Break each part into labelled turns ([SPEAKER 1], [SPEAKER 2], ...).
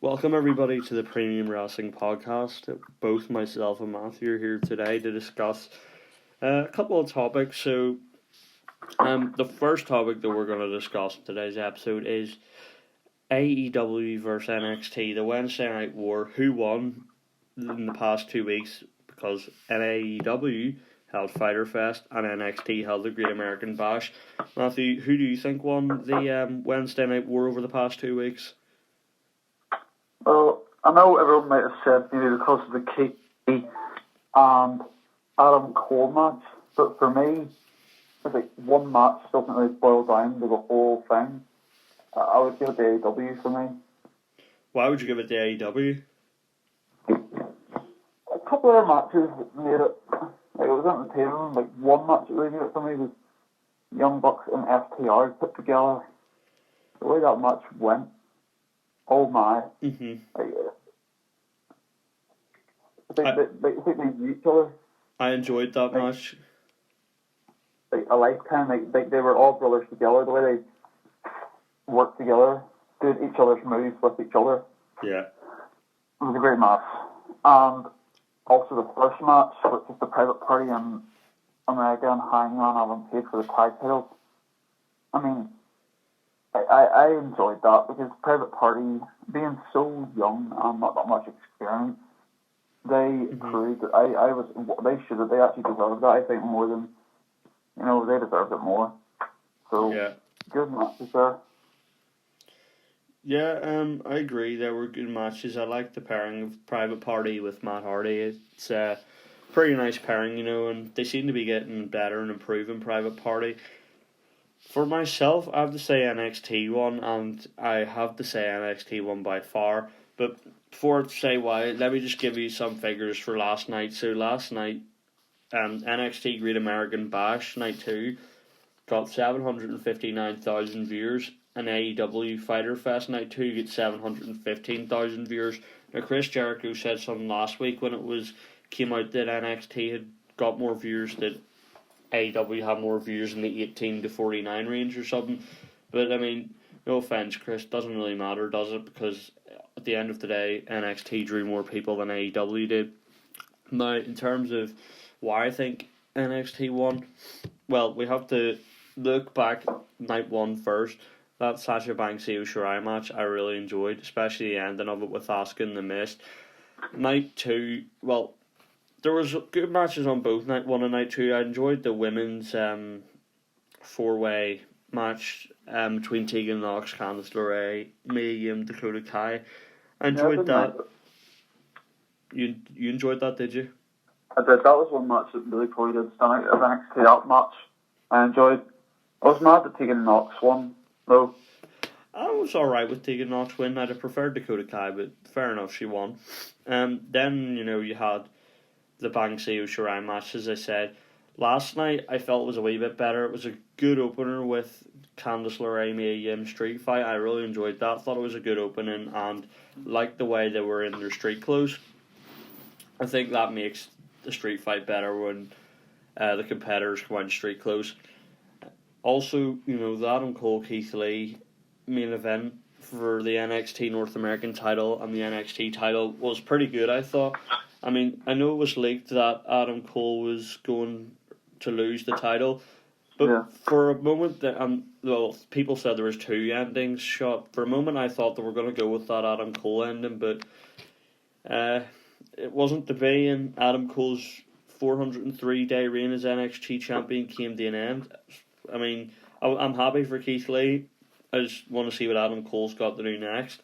[SPEAKER 1] Welcome everybody to the Premium Wrestling Podcast. Both myself and Matthew are here today to discuss a couple of topics. So, the first topic that we're going to discuss in today's episode is AEW versus NXT, the Wednesday Night War. Who won in the past 2 weeks? Because AEW held Fyter Fest and NXT held the Great American Bash. Matthew, who do you think won the Wednesday Night War over the past 2 weeks?
[SPEAKER 2] Well, I know everyone might have said maybe because of the Key and Adam Cole match, but for me, it's like one match doesn't really boil down to the whole thing. I would give it to AEW for me.
[SPEAKER 1] Why would you give it to AEW?
[SPEAKER 2] A couple of their matches made it. Like, it was entertaining. Like, one match that really made it for me was Young Bucks and FTR put together. The way that match went. Oh my!
[SPEAKER 1] Mm-hmm.
[SPEAKER 2] I think they knew each other.
[SPEAKER 1] I enjoyed that match.
[SPEAKER 2] Like a lifetime. Like they were all brothers together. The way they worked together, did each other's moves with each other.
[SPEAKER 1] Yeah.
[SPEAKER 2] It was a great match. And also the first match, which is the Private Party and Omega and Hangman Adam Page for the tag titles. I mean, I enjoyed that because Private Party, being so young and not that much experience, they proved that they actually deserved that, I think, more than, they deserved it more. So, yeah. Good matches there.
[SPEAKER 1] Yeah, I agree. There were good matches. I like the pairing of Private Party with Matt Hardy. It's a pretty nice pairing, and they seem to be getting better and improving Private Party. For myself, I have to say NXT won, and I have to say NXT won by far. But before I say why, let me just give you some figures for last night. So last night, NXT Great American Bash, Night 2, got 759,000 viewers, and AEW Fyter Fest Night 2 got 715,000 viewers. Now, Chris Jericho said something last week when it came out that NXT had got more viewers, that AEW had more viewers in the 18 to 49 range or something. But, I mean, no offence, Chris, doesn't really matter, does it? Because at the end of the day, NXT drew more people than AEW did. Now, in terms of why I think NXT won, well, we have to look back night one first. That Sasha Banks Io Shirai match I really enjoyed, especially the ending of it with Asuka and The Mist. Night two, well, there was good matches on both night one and night two. I enjoyed the women's four-way match between Tegan Nox, Candice LeRae, Mia Yim, Dakota Kai. I enjoyed that. You enjoyed that, did you?
[SPEAKER 2] I did. That was one match that really probably did stand out as NXT that match. I enjoyed. I was mad that Tegan Nox won, though.
[SPEAKER 1] I was alright with Tegan Nox win. I'd have preferred Dakota Kai, but fair enough, she won. Then, you had the Banks Io Shirai match, as I said. Last night, I felt it was a wee bit better. It was a good opener with Candice LeRae, Mia Yim street fight. I really enjoyed that. Thought it was a good opening and liked the way they were in their street clothes. I think that makes the street fight better when the competitors come out in street clothes. Also, the Adam Cole Keith Lee main event for the NXT North American title and the NXT title was pretty good, I thought. I mean, I know it was leaked that Adam Cole was going to lose the title, but for a moment, people said there was two endings shot. For a moment, I thought they were going to go with that Adam Cole ending, but it wasn't to be, and Adam Cole's 403-day reign as NXT champion came to an end. I mean, I'm happy for Keith Lee. I just want to see what Adam Cole's got to do next.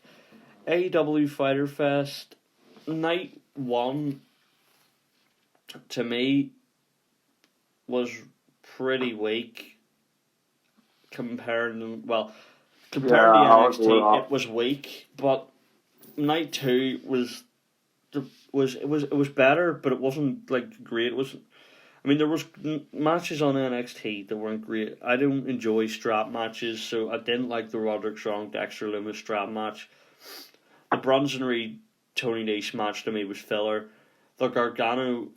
[SPEAKER 1] AEW Fyter Fest night one, to me, was pretty weak compared to NXT. It was weak, but night two was better, but it wasn't like great. There was matches on NXT that weren't great. I don't enjoy strap matches, so I didn't like the Roderick Strong Dexter Lumis strap match. The Bronson Reed Tony Nese match to me was filler. The Gargano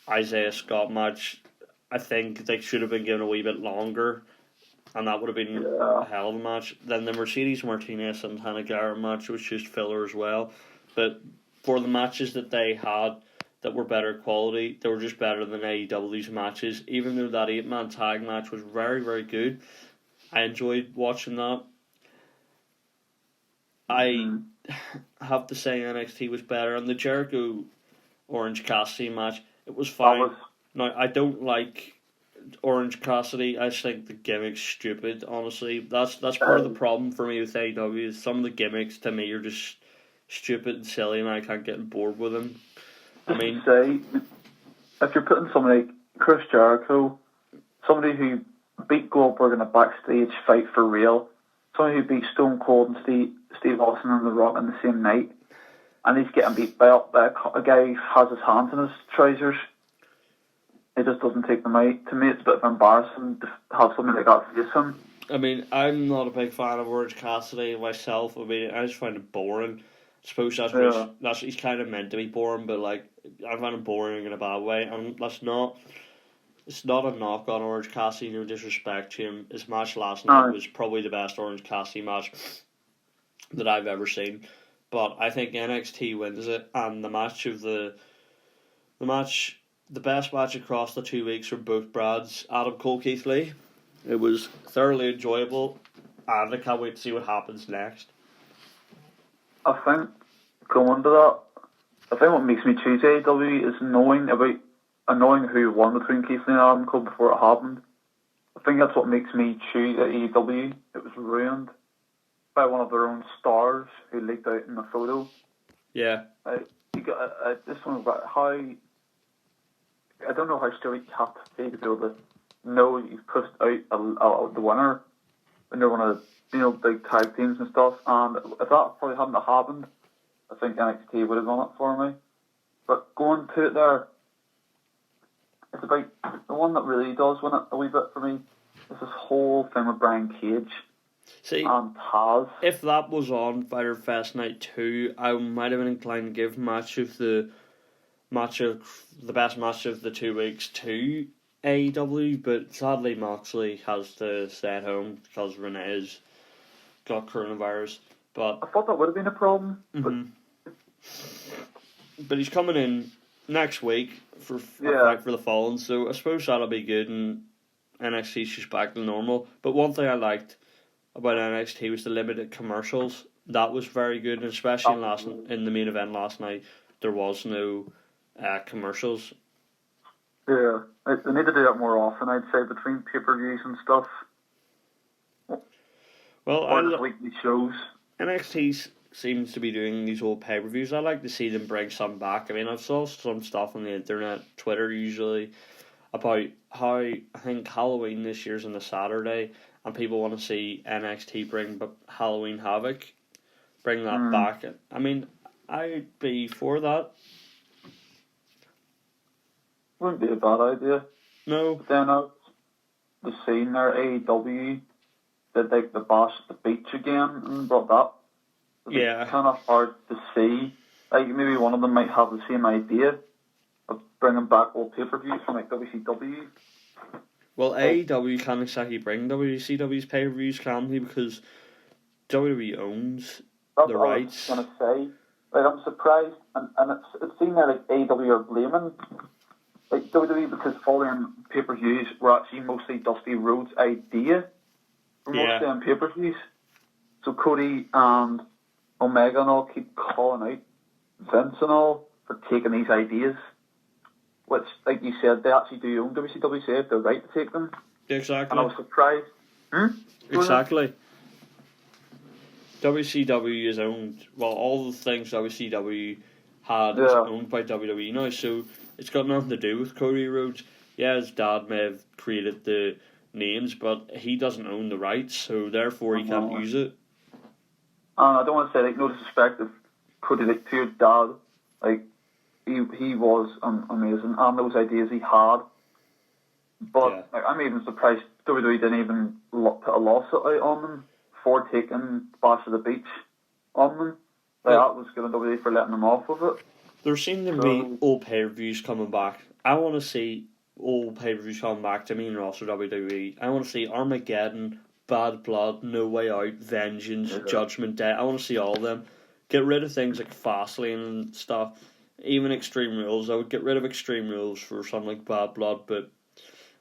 [SPEAKER 1] Isaiah Scott match, I think they should have been given a wee bit longer. and that would have been a hell of a match. Then the Mercedes Martinez and Hannah Garrett match was just filler as well. But for the matches that they had that were better quality, they were just better than AEW's matches. Even though that 8-man tag match was very, very good, I enjoyed watching that. I have to say NXT was better, and the Jericho Orange Cassidy match, it was fine. Now, I don't like Orange Cassidy. I just think the gimmick's stupid, honestly. That's part of the problem for me with AEW, is some of the gimmicks to me are just stupid and silly, and I can't get bored with them. I mean,
[SPEAKER 2] if you're putting somebody like Chris Jericho, somebody who beat Goldberg in a backstage fight for real, somebody who beat Stone Cold and Steve Austin and The Rock in the same night, and he's getting beat by a guy who has his hands in his trousers. It just doesn't take them out. To me, it's a bit of embarrassing to have somebody like that face him.
[SPEAKER 1] I mean, I'm not a big fan of Orange Cassidy myself. I mean, I just find it boring. I suppose that's he's kind of meant to be boring, but like I find him boring in a bad way, and it's not a knock on Orange Cassidy, no disrespect to him. His match last night was probably the best Orange Cassidy match that I've ever seen. But I think NXT wins it, and the best match across the 2 weeks were both Brad's Adam Cole Keith Lee. It was thoroughly enjoyable, and I can't wait to see what happens next.
[SPEAKER 2] I think going to that, I think what makes me choose AEW is knowing who won between Keith Lee and Adam Cole before it happened. I think that's what makes me choose AEW. It was ruined by one of their own stars who leaked out in the photo.
[SPEAKER 1] Yeah.
[SPEAKER 2] This one about how, I don't know how straight you have to be to be able to know you've pushed out the winner when they're one of the big tag teams and stuff. And if that probably hadn't happened, I think NXT would have won it for me. But going to it there, it's about the one that really does win it a wee bit for me. Is this whole thing with Brian Cage.
[SPEAKER 1] See,
[SPEAKER 2] and Taz.
[SPEAKER 1] If that was on Fyter Fest Night 2, I might have been inclined to give the best match of the 2 weeks to AEW, but sadly Moxley has to stay at home because Renee's got coronavirus. But
[SPEAKER 2] I thought that would have been a problem.
[SPEAKER 1] But he's coming in next week for the Fallen, so I suppose that'll be good, and NXT's just back to normal. But one thing I liked about NXT was the limited commercials. That was very good, and especially in the main event last night, there was no commercials.
[SPEAKER 2] Yeah, they need to do that more often, I'd say, between pay-per-views and stuff.
[SPEAKER 1] Well,
[SPEAKER 2] or weekly shows.
[SPEAKER 1] NXT seems to be doing these old pay-per-views. I like to see them bring some back. I mean, I've saw some stuff on the internet, Twitter usually, about how I think Halloween this year's on a Saturday, and people want to see NXT bring Halloween Havoc, bring that back. I mean, I'd be for that.
[SPEAKER 2] Wouldn't be a bad idea.
[SPEAKER 1] No.
[SPEAKER 2] But then the scene there, AEW, did like the Bash at the Beach again and brought that. It's kind of hard to see. Like maybe one of them might have the same idea of bringing back old pay-per-views from like WCW.
[SPEAKER 1] Well, AEW can't exactly bring WCW's pay-per-views, can they? Because WWE owns the rights.
[SPEAKER 2] That's what I was going to say. Like, I'm surprised, and it seemed that like AEW are blaming like WWE because all their pay-per-views were actually mostly Dusty Rhodes' idea for most of them pay-per-views. So Cody and Omega and all keep calling out Vince and all for taking these ideas, which, like you said, they actually do own WCW, so they have the right to take them.
[SPEAKER 1] Exactly.
[SPEAKER 2] And I was surprised.
[SPEAKER 1] Exactly. WCW is owned, well, all the things WCW had is owned by WWE now, so it's got nothing to do with Cody Rhodes. Yeah, his dad may have created the names, but he doesn't own the rights, so therefore he can't use it.
[SPEAKER 2] And I don't want to say, like, no disrespect if Cody, like, to your dad, like, he was amazing, and those ideas he had. But like, I'm even surprised WWE didn't even put a lawsuit out on them for taking Bash at the Beach on them. Like, that was giving WWE for letting them off with it.
[SPEAKER 1] There seem to be old pay-per-views coming back. I want to see old pay-per-views coming back to me and roster WWE. I want to see Armageddon, Bad Blood, No Way Out, Vengeance, Judgment Day. I want to see all of them. Get rid of things like Fastlane and stuff. Even Extreme Rules. I would get rid of Extreme Rules for something like Bad Blood, but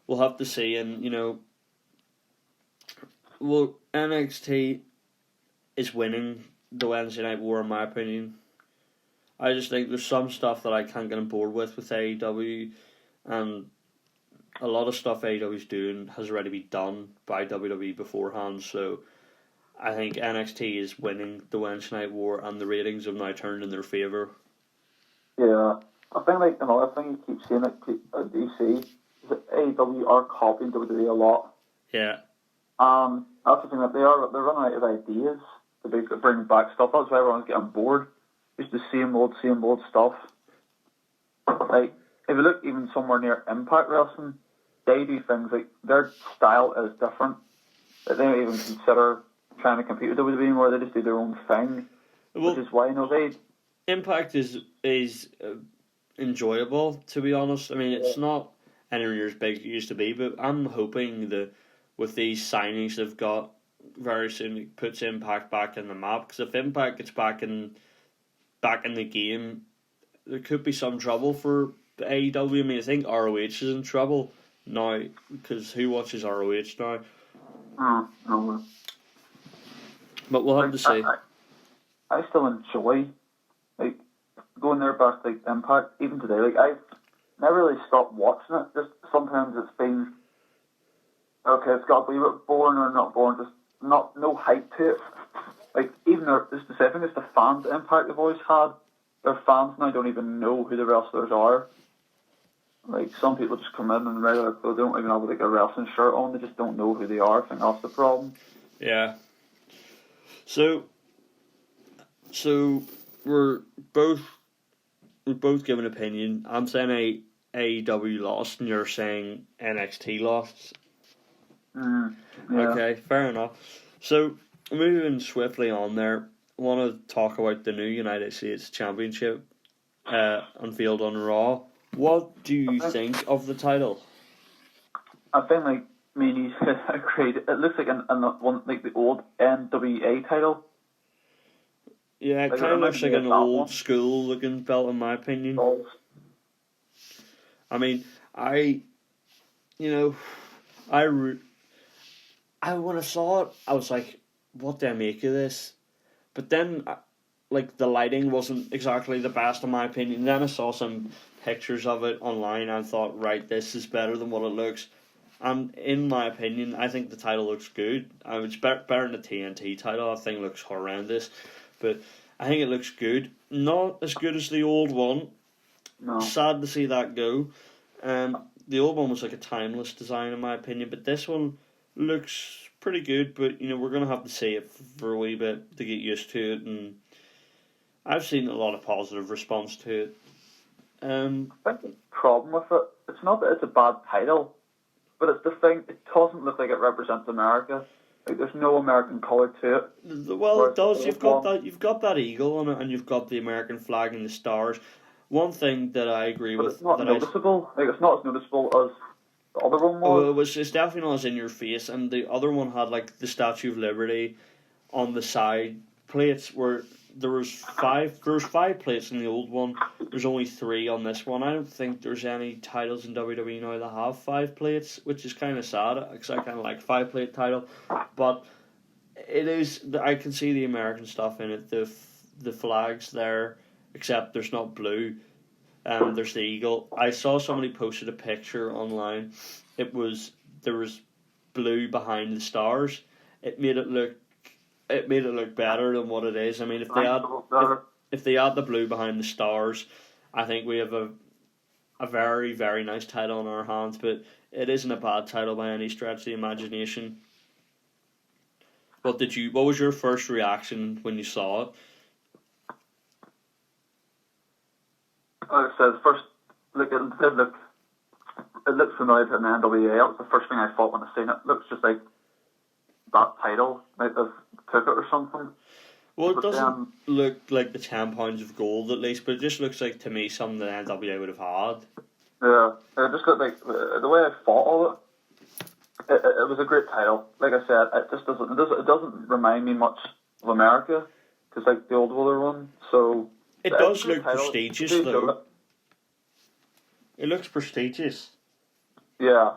[SPEAKER 1] we'll have to see. And, NXT is winning the Wednesday Night War, in my opinion. I just think there's some stuff that I can't get on board with AEW, and a lot of stuff AEW's doing has already been done by WWE beforehand, so I think NXT is winning the Wednesday Night War, and the ratings have now turned in their favour.
[SPEAKER 2] Yeah, I think another thing you keep seeing at DC is that AEW are copying WWE a lot.
[SPEAKER 1] Yeah.
[SPEAKER 2] That's the thing, that they're running out of ideas to bring back stuff. That's why everyone's getting bored. It's the same old stuff. Like, if you look even somewhere near Impact Wrestling, they do things like, their style is different. They don't even consider trying to compete with WWE anymore. They just do their own thing. Which is why,
[SPEAKER 1] Impact is enjoyable, to be honest. I mean, it's not anywhere near as big as it used to be, but I'm hoping that with these signings they've got very soon, it puts Impact back in the map. Because if Impact gets back in the game, there could be some trouble for AEW. I mean, I think ROH is in trouble now, because who watches ROH now?
[SPEAKER 2] No.
[SPEAKER 1] But we'll have to see.
[SPEAKER 2] I still enjoy going there back to Impact even today. I've never really stopped watching it. Just sometimes it's been okay. It's got to be a bit boring or not boring. Just no hype to it. Even just the second, it's the fans at Impact they've always had. Their fans now don't even know who the wrestlers are. Some people just come in and they don't even have a wrestling shirt on. They just don't know who they are. I think that's the problem.
[SPEAKER 1] Yeah. So we're both giving an opinion. I'm saying AEW lost, and you're saying NXT lost.
[SPEAKER 2] Yeah.
[SPEAKER 1] Okay, fair enough. So moving swiftly on there, I want to talk about the new United States Championship unveiled on Raw. What do you think of the title?
[SPEAKER 2] I think me and you agreed. It looks like the old NWA title.
[SPEAKER 1] Yeah, it kind of looks like an old school looking belt, in my opinion. I mean, when I saw it, I was like, what do I make of this? But then, the lighting wasn't exactly the best, in my opinion. Then I saw some pictures of it online and thought, right, this is better than what it looks. And in my opinion, I think the title looks good. It's better than the TNT title. I think it looks horrendous. But I think it looks good. Not as good as the old one.
[SPEAKER 2] No.
[SPEAKER 1] Sad to see that go. The old one was like a timeless design, in my opinion. But this one looks pretty good. But, we're going to have to see it for a wee bit to get used to it. And I've seen a lot of positive response to it.
[SPEAKER 2] I think the problem with it, it's not that it's a bad title, but it's the thing, it doesn't look like it represents America. There's no American colour to it.
[SPEAKER 1] Well, it does. You've got that eagle on it, and you've got the American flag and the stars. One thing that I agree with,
[SPEAKER 2] it's not noticeable. It's not as noticeable as the other one was.
[SPEAKER 1] It's definitely not as in your face, and the other one had the Statue of Liberty on the side plates, where there was five plates in the old one. There's only 3 on this one. I don't think there's any titles in WWE now that have 5 plates, which is kind of sad, because I kind of like 5-plate title. But it is, I can see the American stuff in it. The flags there, except there's not blue. There's the eagle. I saw somebody posted a picture online. There was blue behind the stars. It made it look better than what it is. I mean, if they add the blue behind the stars, I think we have a very, very nice title in our hands. But it isn't a bad title by any stretch of the imagination. What was your first reaction when you saw it?
[SPEAKER 2] Like I said, first, it looks familiar to an NWA. That was the first thing I thought when I seen it. It looks just like that title might have took it or something.
[SPEAKER 1] Well, it doesn't look like the £10 of gold at least, but it just looks like to me something that NWA would have had.
[SPEAKER 2] Yeah, it just got the way I thought of it. it was a great title. Like I said, it doesn't remind me much of America, because like the old Wheeler one. So
[SPEAKER 1] It does look prestigious though. It looks prestigious.
[SPEAKER 2] Yeah.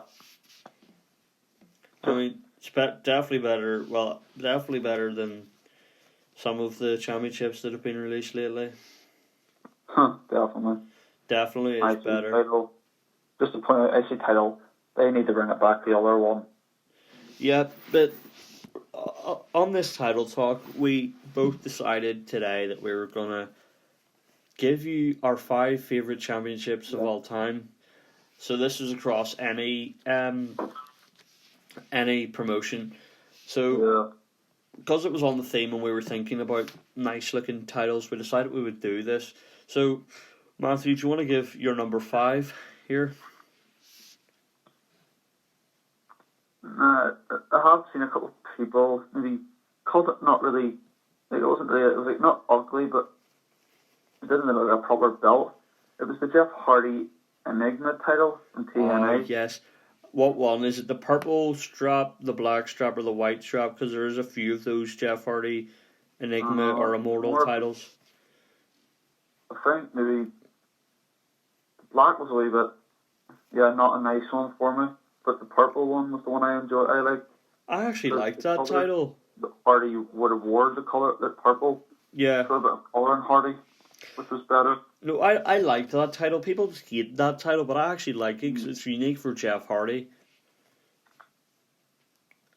[SPEAKER 1] I mean, it's definitely better. Well, definitely better than some of the championships that have been released lately.
[SPEAKER 2] Definitely.
[SPEAKER 1] Definitely is better.
[SPEAKER 2] Title. Just to point out, IC title, they need to bring it back, the other one.
[SPEAKER 1] Yeah, but on this title talk, we both decided today that we were going to give you our 5 favourite championships of all time. So this is across any promotion. So because it was on the theme and we were thinking about nice looking titles, we decided we would do this. So Matthew, do you want to give your number 5 here?
[SPEAKER 2] I have seen a couple of people maybe called it not really. Like, it wasn't really. It was like not ugly, but it didn't look like a proper belt. It was the Jeff Hardy Enigma title from TNA.
[SPEAKER 1] Oh yes. What one is it? The purple strap, the black strap, or the white strap? Because there is a few of those Jeff Hardy Enigma or Immortal titles.
[SPEAKER 2] I think maybe the black was a wee bit, not a nice one for me. But the purple one was the one I enjoyed.
[SPEAKER 1] I actually liked that title.
[SPEAKER 2] The Hardy would have worn the colour, the purple.
[SPEAKER 1] Yeah.
[SPEAKER 2] For a bit of colour in Hardy, which was better.
[SPEAKER 1] No, I liked that title. People just hate that title, but I actually like it because it's unique for Jeff Hardy.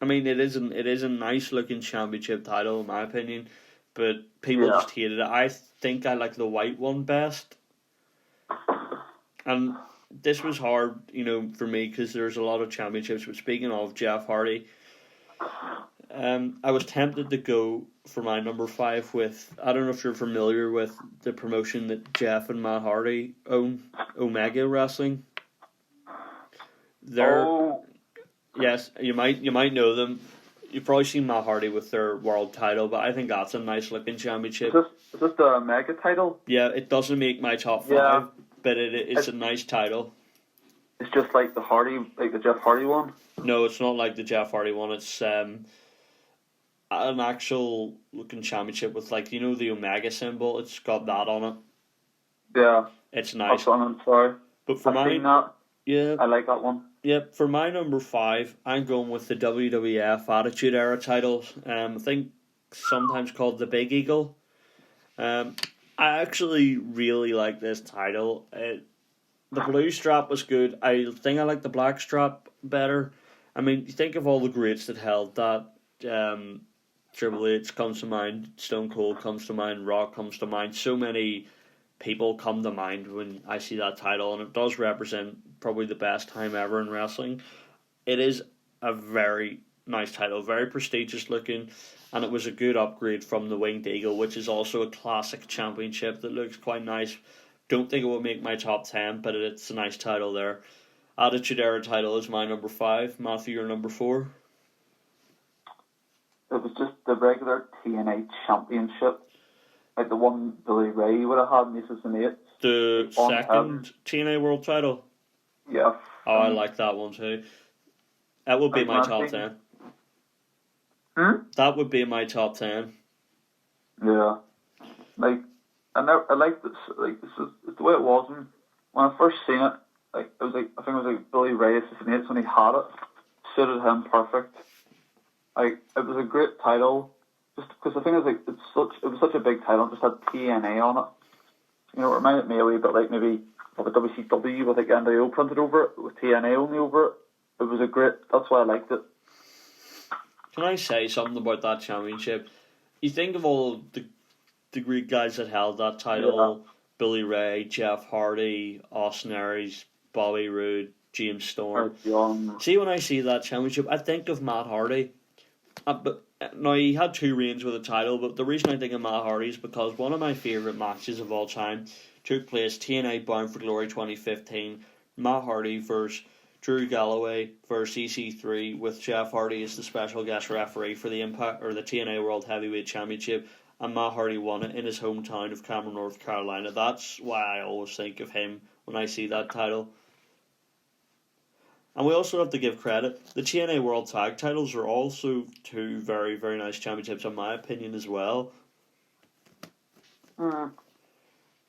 [SPEAKER 1] I mean, it is a nice looking championship title in my opinion, but people just hated it. I think I like the white one best. And this was hard, for me because there's a lot of championships. But speaking of Jeff Hardy, I was tempted to go for my number 5 with, I don't know if you're familiar with the promotion that Jeff and Matt Hardy own, Omega Wrestling. Yes, you might know them. You've probably seen Matt Hardy with their world title, but I think that's a nice looking championship.
[SPEAKER 2] Is this the Omega title?
[SPEAKER 1] Yeah, it doesn't make my top 5, but it's a nice title.
[SPEAKER 2] It's just like the Jeff Hardy one?
[SPEAKER 1] No, it's not like the Jeff Hardy one. It's an actual looking championship with the Omega symbol. It's got that on it.
[SPEAKER 2] Yeah.
[SPEAKER 1] It's nice.
[SPEAKER 2] I'm sorry.
[SPEAKER 1] But for
[SPEAKER 2] I like that one.
[SPEAKER 1] Yeah, for my number 5, I'm going with the WWF Attitude Era titles. I think sometimes called the Big Eagle. I actually really like this title. The blue strap was good. I think I like the black strap better. I mean, you think of all the greats that held that. Triple H comes to mind, Stone Cold comes to mind, Rock comes to mind. So many people come to mind when I see that title, and it does represent probably the best time ever in wrestling. It is a very nice title, very prestigious looking, and it was a good upgrade from the Winged Eagle, which is also a classic championship that looks quite nice. Don't think it will make my top 10, but it's a nice title there. Attitude Era title is my number 5. Matthew, your number 4?
[SPEAKER 2] It was just the regular TNA Championship, like the one Billy Ray would have had in the 2008.
[SPEAKER 1] The second TNA World title?
[SPEAKER 2] Yeah.
[SPEAKER 1] Oh, I like that one too. That would be my top 10. That would be my top 10.
[SPEAKER 2] Yeah. I like this. It's the way it was. And when I first seen it, I think it was Billy Ray '68 when he had it. Suited him perfect. It was a great title, just because the thing is, it was such a big title, it just had TNA on it. It reminded me a wee bit like maybe of a WCW with NWO printed over it, with TNA only over it. It was that's why I liked it.
[SPEAKER 1] Can I say something about that championship? You think of all the great guys that held that title, Billy Ray, Jeff Hardy, Austin Aries, Bobby Roode, James Storm. See, when I see that championship, I think of Matt Hardy. But now, he had 2 reigns with a title, but the reason I think of Matt Hardy is because one of my favourite matches of all time took place TNA Bound for Glory 2015. Matt Hardy versus Drew Galloway versus EC3 with Jeff Hardy as the special guest referee for the Impact or the TNA World Heavyweight Championship, and Matt Hardy won it in his hometown of Cameron, North Carolina. That's why I always think of him when I see that title. And we also have to give credit. The TNA World Tag titles are also two very, very nice championships, in my opinion, as well.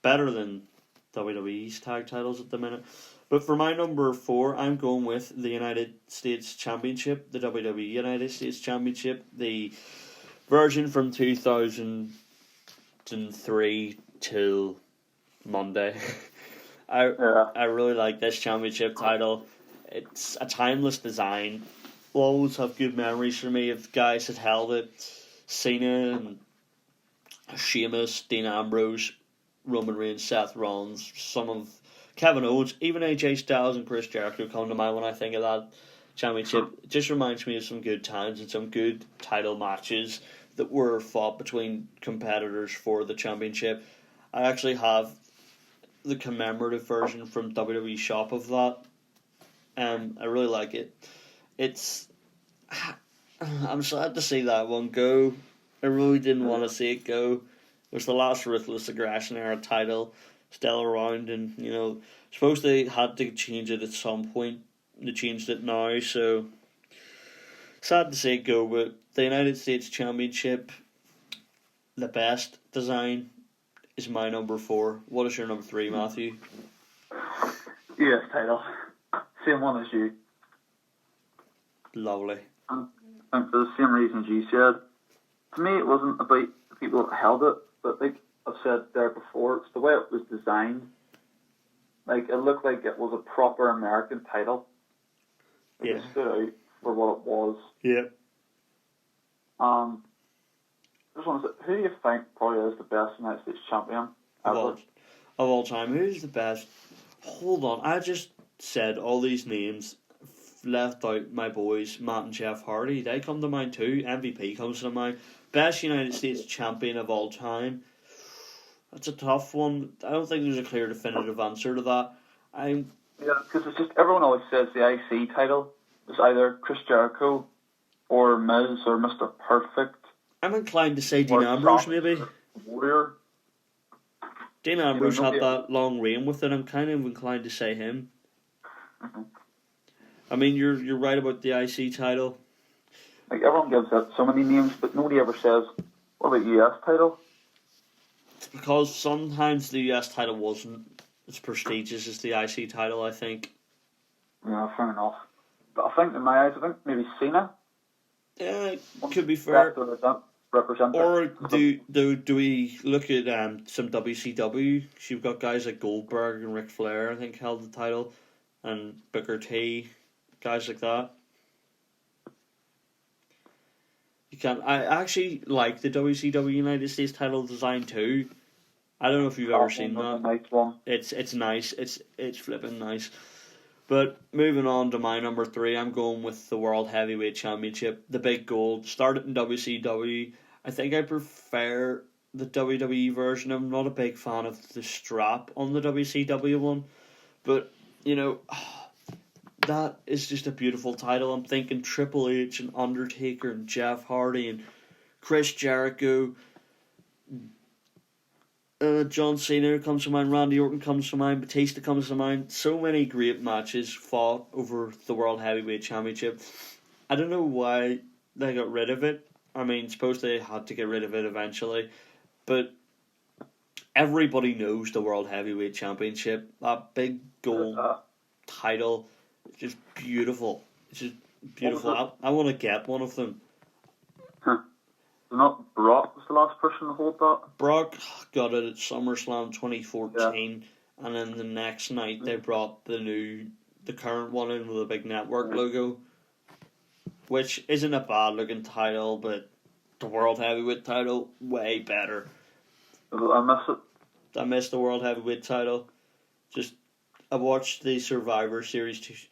[SPEAKER 1] Better than WWE's tag titles at the minute. But for my number 4, I'm going with the United States Championship, the WWE United States Championship, the version from 2003 till Monday. I really like this championship title. It's a timeless design. Will always have good memories for me of guys that held it. Cena and Sheamus, Dean Ambrose, Roman Reigns, Seth Rollins, some of Kevin Owens, even AJ Styles and Chris Jericho come to mind when I think of that championship. It just reminds me of some good times and some good title matches that were fought between competitors for the championship. I actually have the commemorative version from WWE Shop of that. I really like it. I'm sad to see that one go. I really didn't want to see it go. There's the last Ruthless Aggression era title still around, and suppose they had to change it at some point. They changed it now, so sad to see it go. But the United States Championship, the best design, is my number 4. What is your number 3, Matthew?
[SPEAKER 2] US title. Same one as you.
[SPEAKER 1] Lovely.
[SPEAKER 2] And for the same reasons you said. To me, it wasn't about the people that held it, but like I've said there before, it's the way it was designed. Like, it looked like it was a proper American title. Like, it stood out for what it was.
[SPEAKER 1] Yeah.
[SPEAKER 2] Just want to say, who do you think probably is the best United States champion ever?
[SPEAKER 1] Of all time? Who's the best? Hold on, I just said all these names, left out my boys, Matt and Jeff Hardy. They come to mind too. MVP comes to mind. Best United States champion of all time. That's a tough one. I don't think there's a clear definitive answer to that.
[SPEAKER 2] Yeah, because it's just, everyone always says the IC title is either Chris Jericho or Miz or Mr. Perfect.
[SPEAKER 1] I'm inclined to say Dean Ambrose, maybe.
[SPEAKER 2] Warrior.
[SPEAKER 1] Dean Ambrose had that long reign with it. I'm kind of inclined to say him.
[SPEAKER 2] Mm-hmm.
[SPEAKER 1] I mean, you're right about the IC title.
[SPEAKER 2] Like, everyone gives it so many names, but nobody ever says, what about US title?
[SPEAKER 1] It's because sometimes the US title wasn't as prestigious as the IC title, I think.
[SPEAKER 2] Yeah, fair enough. But I think, in my eyes, maybe Cena.
[SPEAKER 1] Yeah, could be fair.
[SPEAKER 2] Represent
[SPEAKER 1] or do we look at some WCW? You've got guys like Goldberg and Ric Flair, I think, held the title, and Booker T, guys like that. You can. I actually like the WCW United States title design too. I don't know if you've ever seen that.
[SPEAKER 2] Nice one.
[SPEAKER 1] It's nice. It's flipping nice. But moving on to my number 3, I'm going with the World Heavyweight Championship, the big gold. Started in WCW. I think I prefer the WWE version. I'm not a big fan of the strap on the WCW one. But, that is just a beautiful title. I'm thinking Triple H and Undertaker and Jeff Hardy and Chris Jericho. John Cena comes to mind, Randy Orton comes to mind, Batista comes to mind. So many great matches fought over the World Heavyweight Championship. I don't know why they got rid of it. I mean, suppose they had to get rid of it eventually. But everybody knows the World Heavyweight Championship. That big gold title. It's just beautiful. It's just beautiful. I want to get one of them.
[SPEAKER 2] Not Brock was the last person to hold that?
[SPEAKER 1] Brock got it at SummerSlam 2014, and then the next night they brought the current one in with a big network logo, which isn't a bad looking title, but the World Heavyweight title, way better.
[SPEAKER 2] I miss it.
[SPEAKER 1] I miss the World Heavyweight title. I watched the Survivor Series first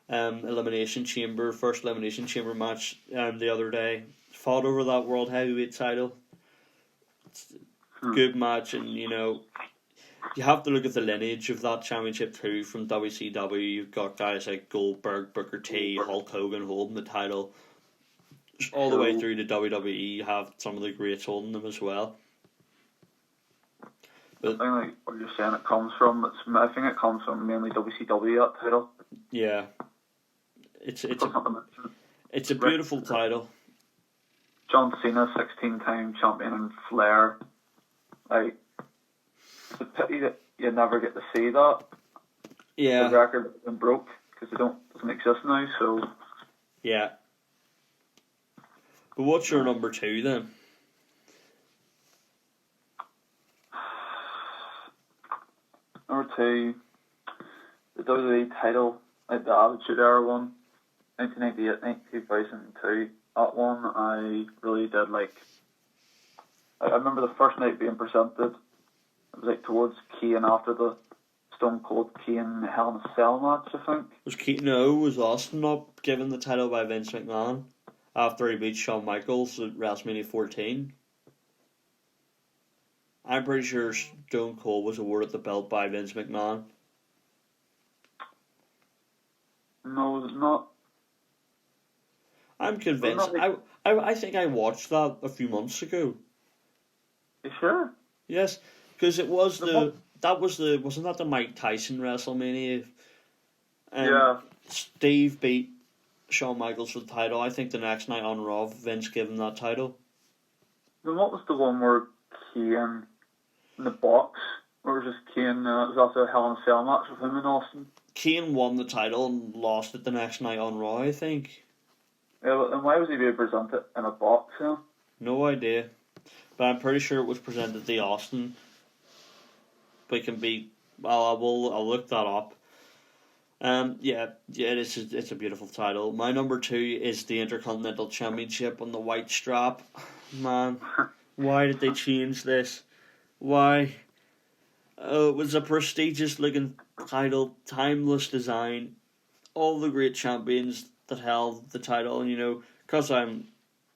[SPEAKER 1] Elimination Chamber match the other day. Fought over that World Heavyweight title. It's a good match, and you have to look at the lineage of that championship too. From WCW, you've got guys like Goldberg, Booker T, Hulk Hogan holding the title. All the way through to WWE, you have some of the greats holding them as well.
[SPEAKER 2] But I think like what you're saying, I think it comes from mainly WCW, that title.
[SPEAKER 1] Yeah. It's
[SPEAKER 2] It's
[SPEAKER 1] a beautiful title.
[SPEAKER 2] John Cena, 16-time champion, and Flair. Like, it's a pity that you never get to see that.
[SPEAKER 1] Yeah.
[SPEAKER 2] The record has been broke because it doesn't exist now. So
[SPEAKER 1] yeah. But what's your number 2 then?
[SPEAKER 2] Number 2, the WWE title, like the Attitude Era one, 1998, 2002. That one I really did like. I remember the first night being presented. It was like towards Kane after the Stone Cold Kane Hell in a Cell match, I think.
[SPEAKER 1] Was Austin not given the title by Vince McMahon after he beat Shawn Michaels at WrestleMania 14? I'm pretty sure Stone Cold was awarded the belt by Vince McMahon.
[SPEAKER 2] No, it's not.
[SPEAKER 1] I'm convinced. I think I watched that a few months ago.
[SPEAKER 2] You sure?
[SPEAKER 1] Yes, because it was wasn't that the Mike Tyson WrestleMania?
[SPEAKER 2] Yeah.
[SPEAKER 1] Steve beat Shawn Michaels for the title. I think the next night on Raw, Vince gave him that title.
[SPEAKER 2] Then what was the one where Kane in the box? Or was just Kane? It was also a Hell in a Cell match with him and Austin.
[SPEAKER 1] Kane won the title and lost it the next night on Raw, I think.
[SPEAKER 2] Yeah, and why was he being presented in a box? You know?
[SPEAKER 1] No idea, but I'm pretty sure it was presented to Austin. But it can be. Well, I'll look that up. It's a beautiful title. My number 2 is the Intercontinental Championship on the white strap. Man, why did they change this? Why? It was a prestigious looking title, timeless design. All the great champions that held the title, and because I'm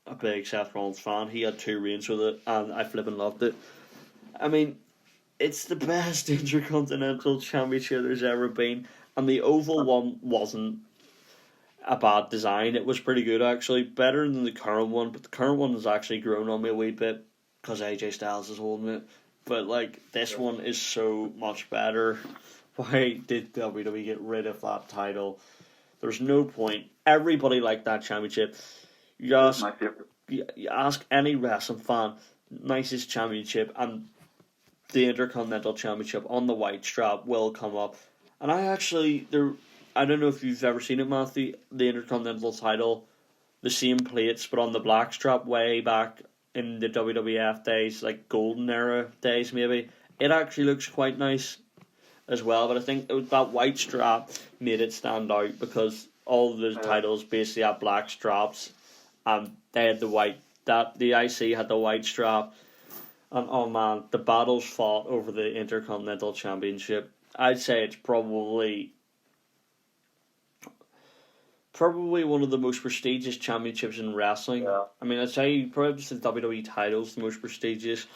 [SPEAKER 1] a big Seth Rollins fan, he had 2 reigns with it, and I flipping loved it. I mean, it's the best Intercontinental Championship there's ever been, and the oval one wasn't a bad design. It was pretty good, actually. Better than the current one, but the current one has actually grown on me a wee bit because AJ Styles is holding it. But, this one is so much better. Why did WWE get rid of that title? There's no point. Everybody liked that championship. You ask any wrestling fan, nicest championship, and the Intercontinental Championship on the white strap will come up. And I don't know if you've ever seen it, Matthew, the Intercontinental title, the same plates, but on the black strap way back in the WWF days, like golden era days maybe. It actually looks quite nice as well, but I think that white strap made it stand out because all the titles basically had black straps, and they had the IC had the white strap, and oh man, the battles fought over the Intercontinental Championship. I'd say it's probably one of the most prestigious championships in wrestling.
[SPEAKER 2] Yeah.
[SPEAKER 1] I mean, I'd say probably the WWE title's the most prestigious.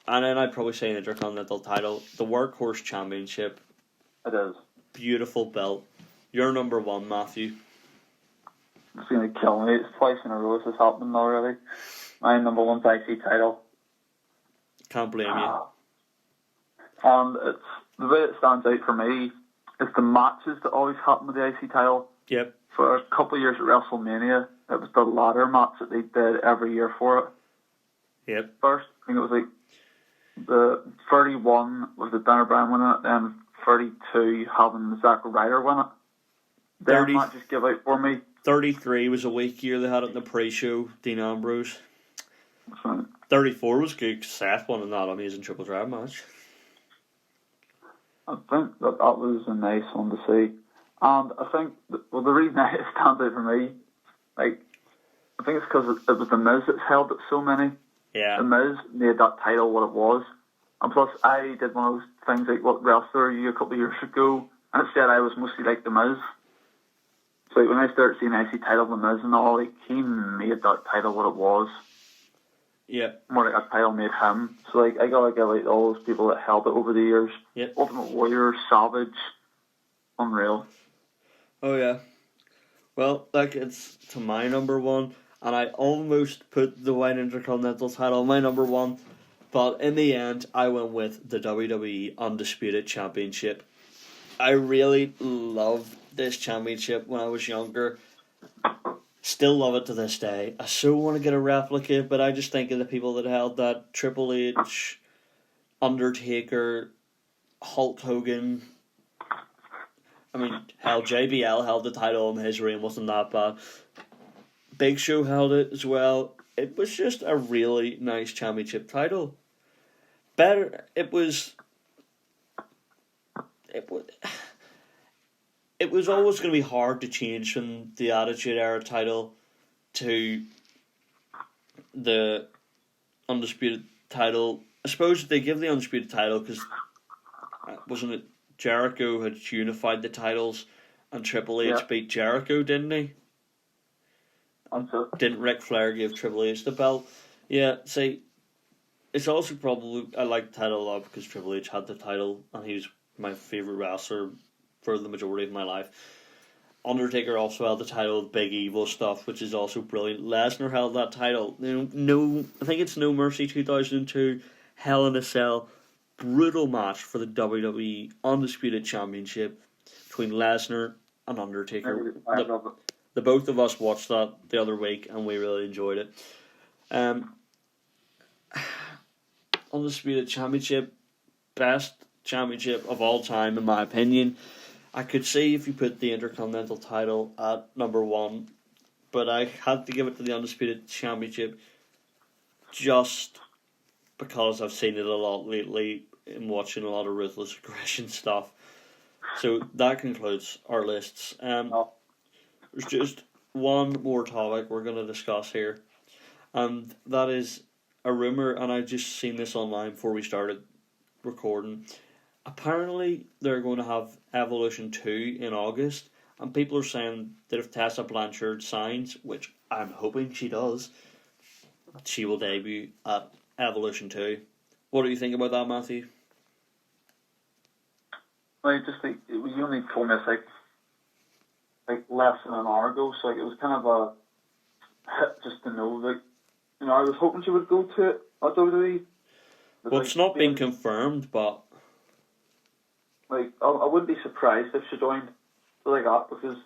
[SPEAKER 1] And then I'd probably say an Intercontinental title. The Workhorse Championship.
[SPEAKER 2] It is.
[SPEAKER 1] Beautiful belt. You're number 1, Matthew.
[SPEAKER 2] It's going to kill me. It's twice in a row this has happened already. My number 1's IC title.
[SPEAKER 1] Can't blame you.
[SPEAKER 2] And it's the way it stands out for me is the matches that always happen with the IC title.
[SPEAKER 1] Yep.
[SPEAKER 2] For a couple of years at WrestleMania, it was the ladder match that they did every year for it.
[SPEAKER 1] Yep.
[SPEAKER 2] First, I think it was like the 31 was the Daniel Bryan winning it, then 32 having Zack Ryder win it. Then that just give out for me.
[SPEAKER 1] 33 was a weak year. They had it in the pre-show, Dean Ambrose.
[SPEAKER 2] Right.
[SPEAKER 1] 34 was good because Seth won in that amazing Triple Threat match.
[SPEAKER 2] I think that was a nice one to see. And I think, the reason it stands out for me, I think it's because it was The Miz that's held it so many.
[SPEAKER 1] Yeah.
[SPEAKER 2] The Miz made that title what it was. And plus, I did one of those things like, what wrestler are you a couple of years ago? And it said I was mostly like The Miz. So when I started seeing IC title The Miz and all, he made that title what it was.
[SPEAKER 1] Yeah.
[SPEAKER 2] More like a title made him. So I gotta give out all those people that held it over the years.
[SPEAKER 1] Yep.
[SPEAKER 2] Ultimate Warrior, Savage, unreal.
[SPEAKER 1] Oh yeah. Well, that gets to my number 1, and I almost put the White Intercontinental title on my number 1, but in the end, I went with the WWE Undisputed Championship. I really loved this championship when I was younger. Still love it to this day. I so want to get a replica, but I just think of the people that held that: Triple H, Undertaker, Hulk Hogan. I mean, hell, JBL held the title and his reign wasn't that bad. Big Show held it as well. It was just a really nice championship title. It was always going to be hard to change from the Attitude Era title to the Undisputed title. I suppose they give the Undisputed title because, wasn't it, Jericho had unified the titles and Triple H beat Jericho, didn't he? Didn't Ric Flair give Triple H the belt? Yeah, see, it's also probably, I like the title a lot because Triple H had the title and he was my favourite wrestler for the majority of my life. Undertaker also held the title of Big Evil stuff, which is also brilliant. Lesnar held that title. I think it's No Mercy 2002, Hell in a Cell, brutal match for the WWE Undisputed Championship between Lesnar and Undertaker. The both of us watched that the other week and we really enjoyed it. Undisputed Championship, best championship of all time in my opinion. I could see if you put the Intercontinental title at number 1, but I had to give it to the Undisputed Championship just because I've seen it a lot lately in watching a lot of Ruthless Aggression stuff. So that concludes our lists. There's just one more topic we're going to discuss here, and that is a rumour, and I just seen this online before we started recording. Apparently, they're going to have Evolution 2 in August, and people are saying that if Tessa Blanchard signs, which I'm hoping she does, she will debut at Evolution 2. What do you think about that, Matthew?
[SPEAKER 2] I just think it was, you only told me it's like less than an hour ago, so it was kind of a hit just to know that, I was hoping she would go to it at WWE.
[SPEAKER 1] Well, it's not been confirmed, but
[SPEAKER 2] I wouldn't be surprised if she joined like that, because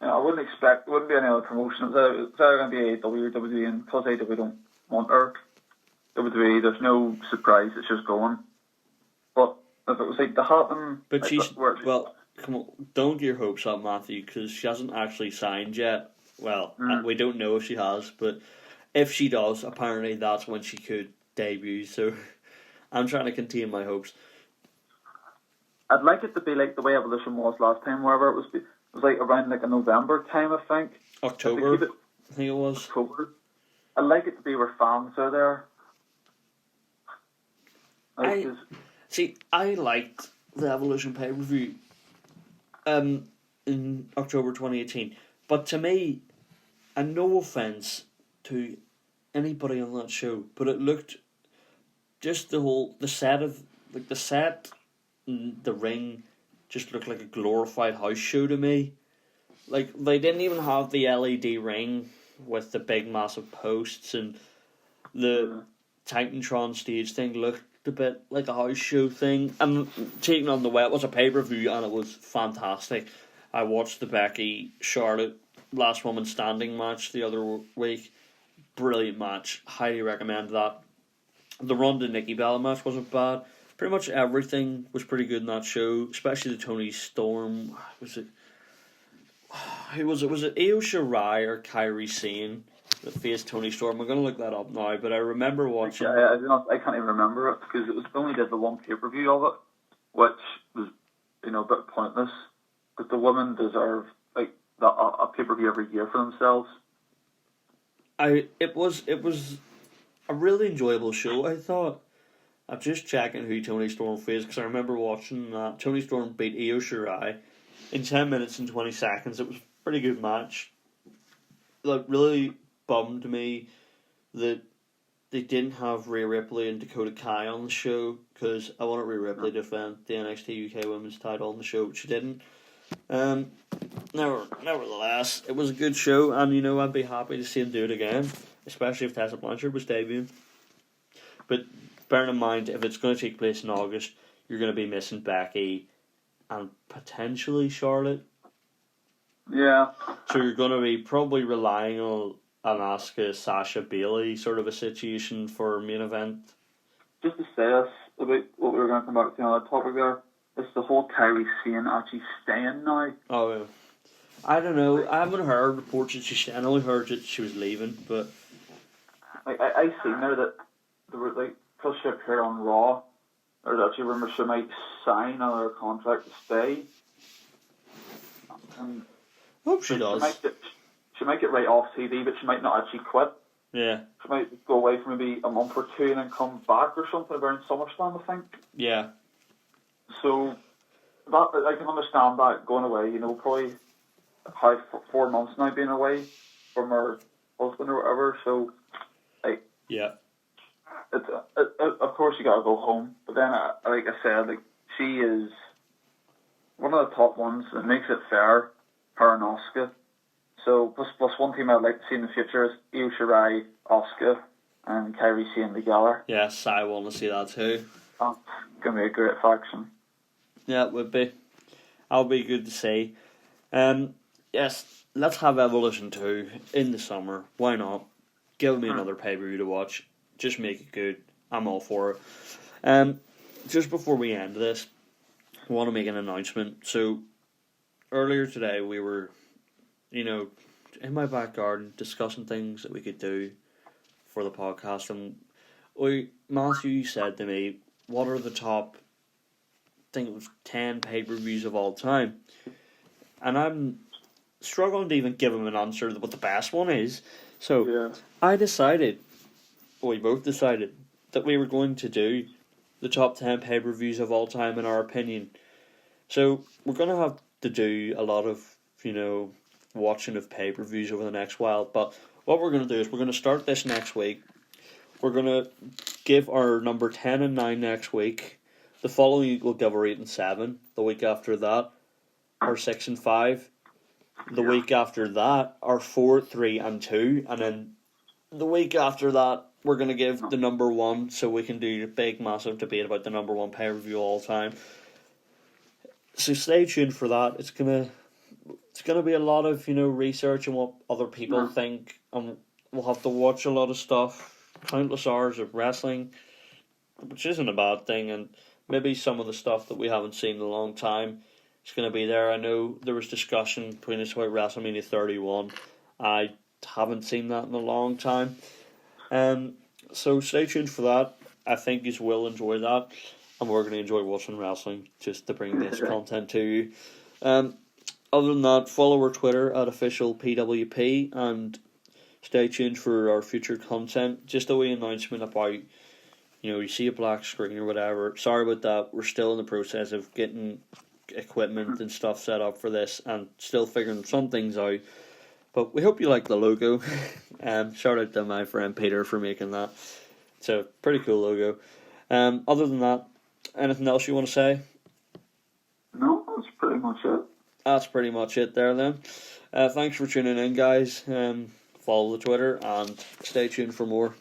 [SPEAKER 2] I wouldn't expect, it wouldn't be any other promotion. It's either going to be AEW or WWE, and because AEW don't want her, WWE, there's no surprise, it's just going. But if it was to happen,
[SPEAKER 1] but come on, don't get your hopes up, Matthew, because she hasn't actually signed yet. Well, we don't know if she has, but if she does, apparently that's when she could debut. So I'm trying to contain my hopes.
[SPEAKER 2] I'd like it to be like the way Evolution was last time, wherever it was like around like a November time, I think.
[SPEAKER 1] October, I think it was.
[SPEAKER 2] October. I'd like it to be where fans are there.
[SPEAKER 1] I liked the Evolution pay-per-view in October 2018, but to me, and no offence to anybody on that show, but it looked just the set and the ring just looked like a glorified house show to me. Like, they didn't even have the LED ring with the big massive posts, and the Titantron stage thing looked a bit like a house show thing. And Taking on the Way, it was a pay-per-view and it was fantastic. I watched the Becky Charlotte Last Woman Standing match the other week. Brilliant match. Highly recommend that. The Ronda Nikki Bella match wasn't bad. Pretty much everything was pretty good in that show, especially the Toni Storm. Who was it? Was it Io Shirai or Kairi Sane that faced Toni Storm? I'm going to look that up now, but I remember watching...
[SPEAKER 2] I can't even remember it, because it was only did the one pay-per-view of it, which was, a bit pointless, because the women deserve a pay-per-view every year for themselves.
[SPEAKER 1] It was a really enjoyable show, I thought. I'm just checking who Toni Storm faced, because I remember watching that. Toni Storm beat Io Shirai in 10 minutes and 20 seconds. It was a pretty good match. Like, really bummed me that they didn't have Rhea Ripley and Dakota Kai on the show, because I wanted Rhea Ripley to defend the NXT UK Women's title on the show, but she didn't. Nevertheless, it was a good show, and I'd be happy to see him do it again, especially if Tessa Blanchard was debuting. But bearing in mind, if it's going to take place in August, you're going to be missing Becky and potentially Charlotte.
[SPEAKER 2] Yeah.
[SPEAKER 1] So you're going to be probably relying on an Asuka Sasha Bailey sort of a situation for main event.
[SPEAKER 2] Just to say this about what we were going to come back to on that topic there, it's the whole Kairi Sane actually staying now.
[SPEAKER 1] Oh, yeah. I don't know. I haven't heard reports that she's. I only heard that she was leaving, but
[SPEAKER 2] Like I seen there that there were like because she appeared on Raw, there's actually rumours she might sign another contract to stay. And
[SPEAKER 1] hope she does.
[SPEAKER 2] She might get right off TV, but she might not actually quit.
[SPEAKER 1] Yeah.
[SPEAKER 2] She might go away for maybe a month or two and then come back or something around SummerSlam, I think.
[SPEAKER 1] Yeah.
[SPEAKER 2] So that I can understand that going away. You know, probably 4 months now being away from her husband or whatever. So, like,
[SPEAKER 1] yeah,
[SPEAKER 2] it's of course you gotta go home. But then, like I said, like she is one of the top ones. It makes it fair, her and Asuka. So plus one team I'd like to see in the future is Io Shirai, Asuka, and Kairi Sane together.
[SPEAKER 1] Yes, I want to see that too.
[SPEAKER 2] That's gonna be a great faction.
[SPEAKER 1] Yeah, it would be. That'll be good to see. Yes, let's have Evolution 2 in the summer. Why not? Give me another pay-per-view to watch. Just make it good. I'm all for it. Just before we end this, I want to make an announcement. So, earlier today we were, in my back garden discussing things that we could do for the podcast. And Matthew said to me, what are the top, I think it was 10 pay-per-views of all time? And I'm struggling to even give him an answer to what the best one is. So yeah. We both decided that we were going to do the top 10 pay-per-views of all time in our opinion. So we're going to have to do a lot of, watching of pay-per-views over the next while. But what we're going to do is we're going to start this next week. We're going to give our number 10 and 9 next week. The following week we'll give our 8 and 7. The week after that, our 6 and 5. The week after that, our 4, 3, and 2. And then the week after that, we're going to give the number 1 so we can do a big, massive debate about the number 1 pay-per-view all time. So stay tuned for that. It's gonna be a lot of, research and what other people think. And we'll have to watch a lot of stuff. Countless hours of wrestling, which isn't a bad thing. And maybe some of the stuff that we haven't seen in a long time is going to be there. I know there was discussion between us about WrestleMania 31. I haven't seen that in a long time. So stay tuned for that. I think you will enjoy that. And we're going to enjoy watching wrestling just to bring this content to you. Other than that, follow our Twitter at officialpwp and stay tuned for our future content. Just a wee announcement about, you see a black screen or whatever. Sorry about that. We're still in the process of getting equipment and stuff set up for this and still figuring some things out. But we hope you like the logo. Shout out to my friend Peter for making that. It's a pretty cool logo. Other than that, anything else you want to say?
[SPEAKER 2] No, that's pretty much it.
[SPEAKER 1] That's pretty much it there then. Thanks for tuning in, guys. Follow the Twitter and stay tuned for more.